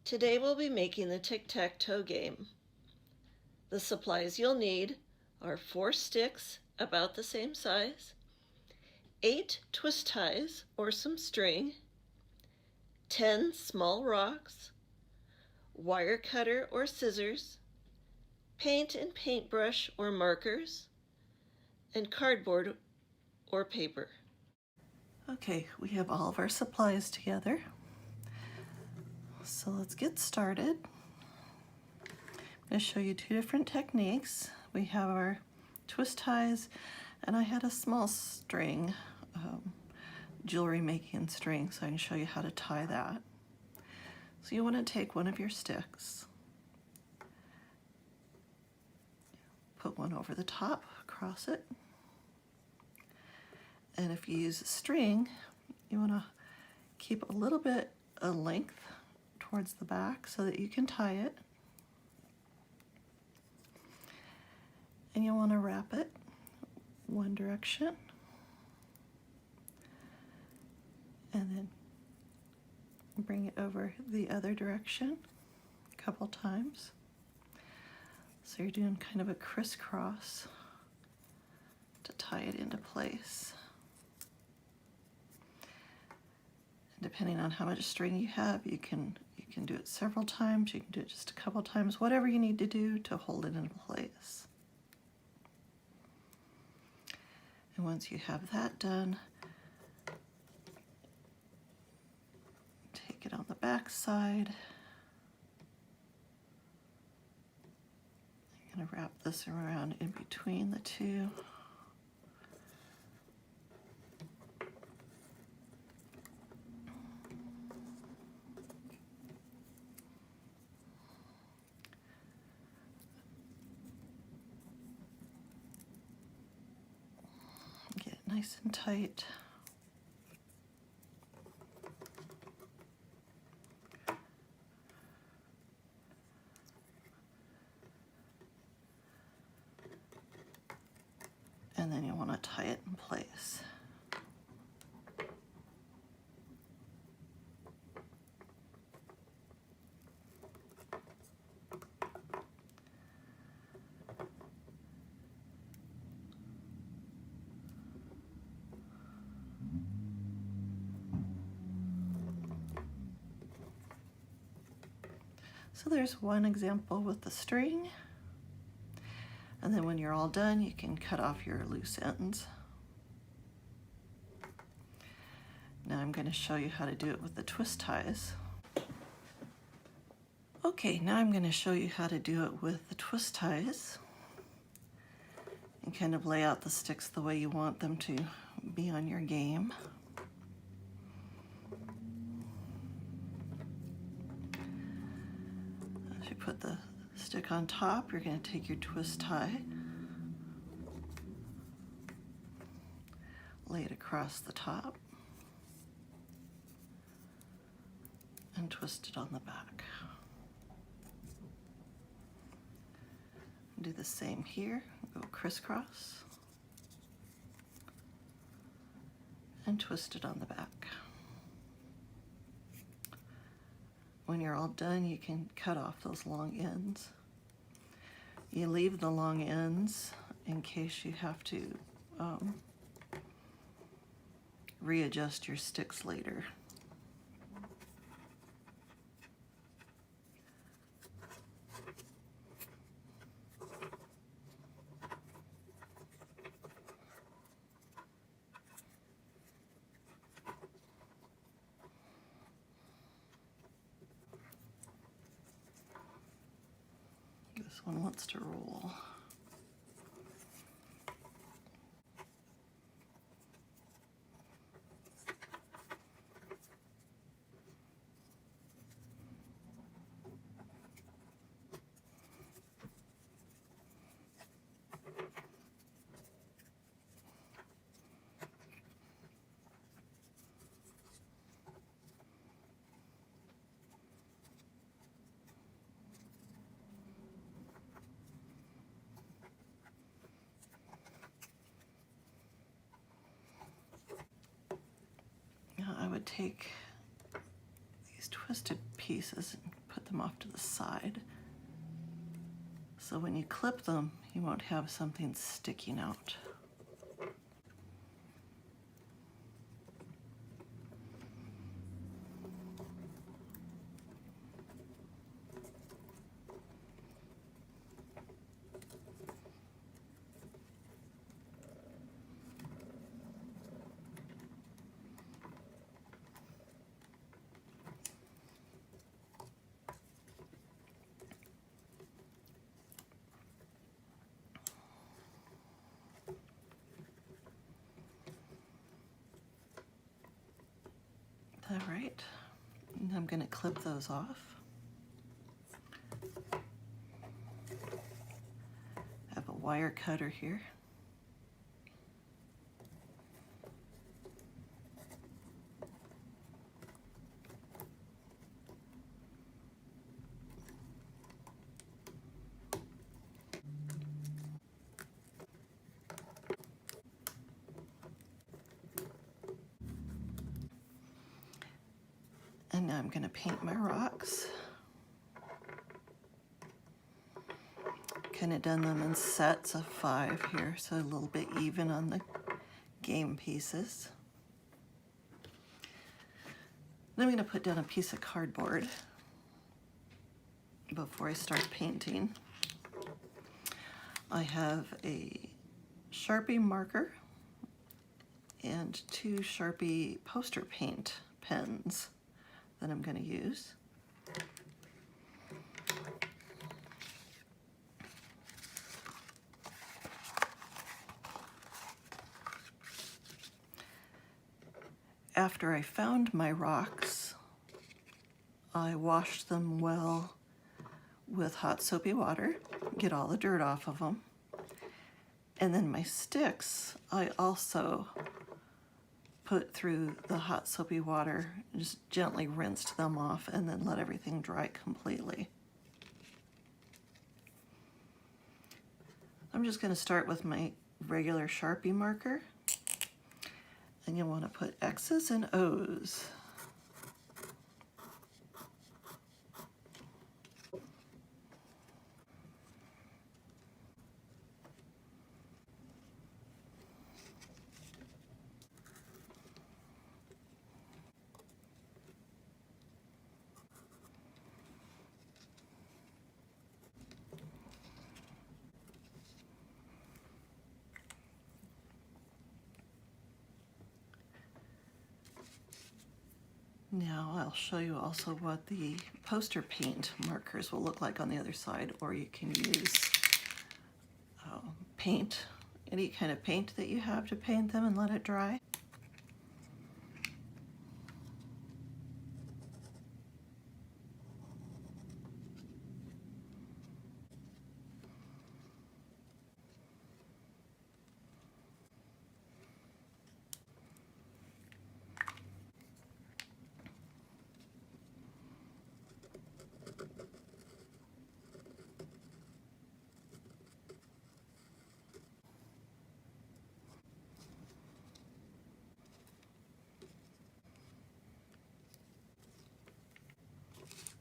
Today we'll be making the tic-tac-toe game. The supplies you'll need are 4 sticks about the same size, 8 twist ties or some string, 10 small rocks, wire cutter or scissors, paint and paintbrush or markers, and cardboard or paper. Okay, we have all of our supplies together. So let's get started. I'm going to show you 2 different techniques. We have our twist ties, and I had a small string, jewelry making string, so I can show you how to tie that. So you want to take one of your sticks, put one over the top, cross it, and if you use a string, you want to keep a little bit of length towards the back so that you can tie it. And you want to wrap it one direction and then bring it over the other direction a couple times. So you're doing kind of a crisscross to tie it into place. And depending on how much string you have, you can do it several times, you can do it just a couple times, whatever you need to do to hold it in place. And once you have that done, take it on the back side. I'm going to wrap this around in between the two. Get it nice and tight. And then you want to tie it in place. So there's one example with the string. And then when you're all done, you can cut off your loose ends. Now I'm going to show you how to do it with the twist ties. Okay, now I'm going to show you how to do it with the twist ties and kind of lay out the sticks the way you want them to be on your game. As you put the stick on top, you're going to take your twist tie, lay it across the top, and twist it on the back. Do the same here, go crisscross, and twist it on the back. When you're all done, you can cut off those long ends. You leave the long ends in case you have to readjust your sticks later. This one wants to roll. I would take these twisted pieces and put them off to the side. So when you clip them, you won't have something sticking out. All right, and I'm going to clip those off. I have a wire cutter here. And now I'm going to paint my rocks. Kind of done them in sets of 5 here, so a little bit even on the game pieces. Then I'm going to put down a piece of cardboard before I start painting. I have a Sharpie marker and 2 Sharpie poster paint pens that I'm going to use. After I found my rocks, I washed them well with hot soapy water, get all the dirt off of them. And then my sticks, I also put through the hot soapy water, just gently rinsed them off, and then let everything dry completely. I'm just going to start with my regular Sharpie marker, and you'll want to put X's and O's. Now I'll show you also what the poster paint markers will look like on the other side, or you can use paint, any kind of paint that you have to paint them and let it dry.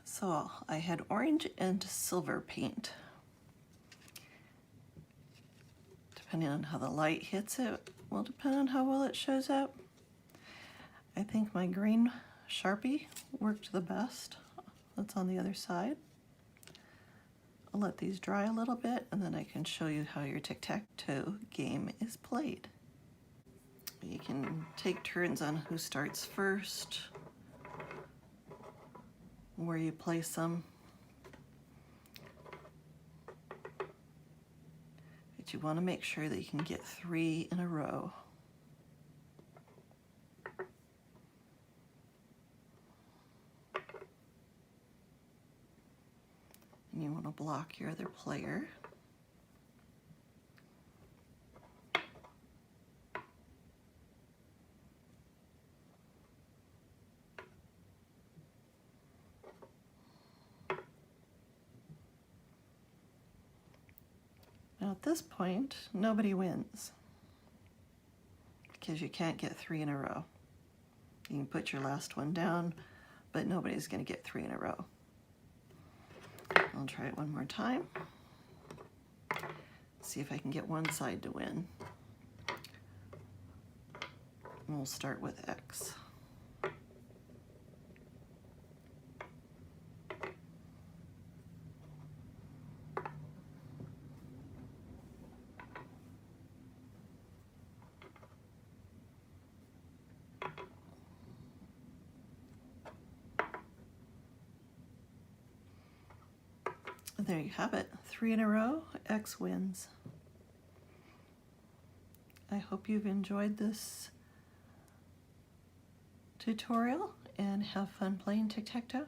So I had orange and silver paint. Depending on how the light hits it, will depend on how well it shows up. I think my green Sharpie worked the best. That's on the other side. I'll let these dry a little bit, and then I can show you how your tic-tac-toe game is played. You can take turns on who starts first, where you place them. But you want to make sure that you can get 3 in a row. And you want to block your other player. Now at this point, nobody wins because you can't get 3 in a row. You can put your last one down, but nobody's going to get 3 in a row. I'll try it one more time. See if I can get one side to win. And we'll start with X. There you have it, 3 in a row, X wins. I hope you've enjoyed this tutorial and have fun playing tic-tac-toe.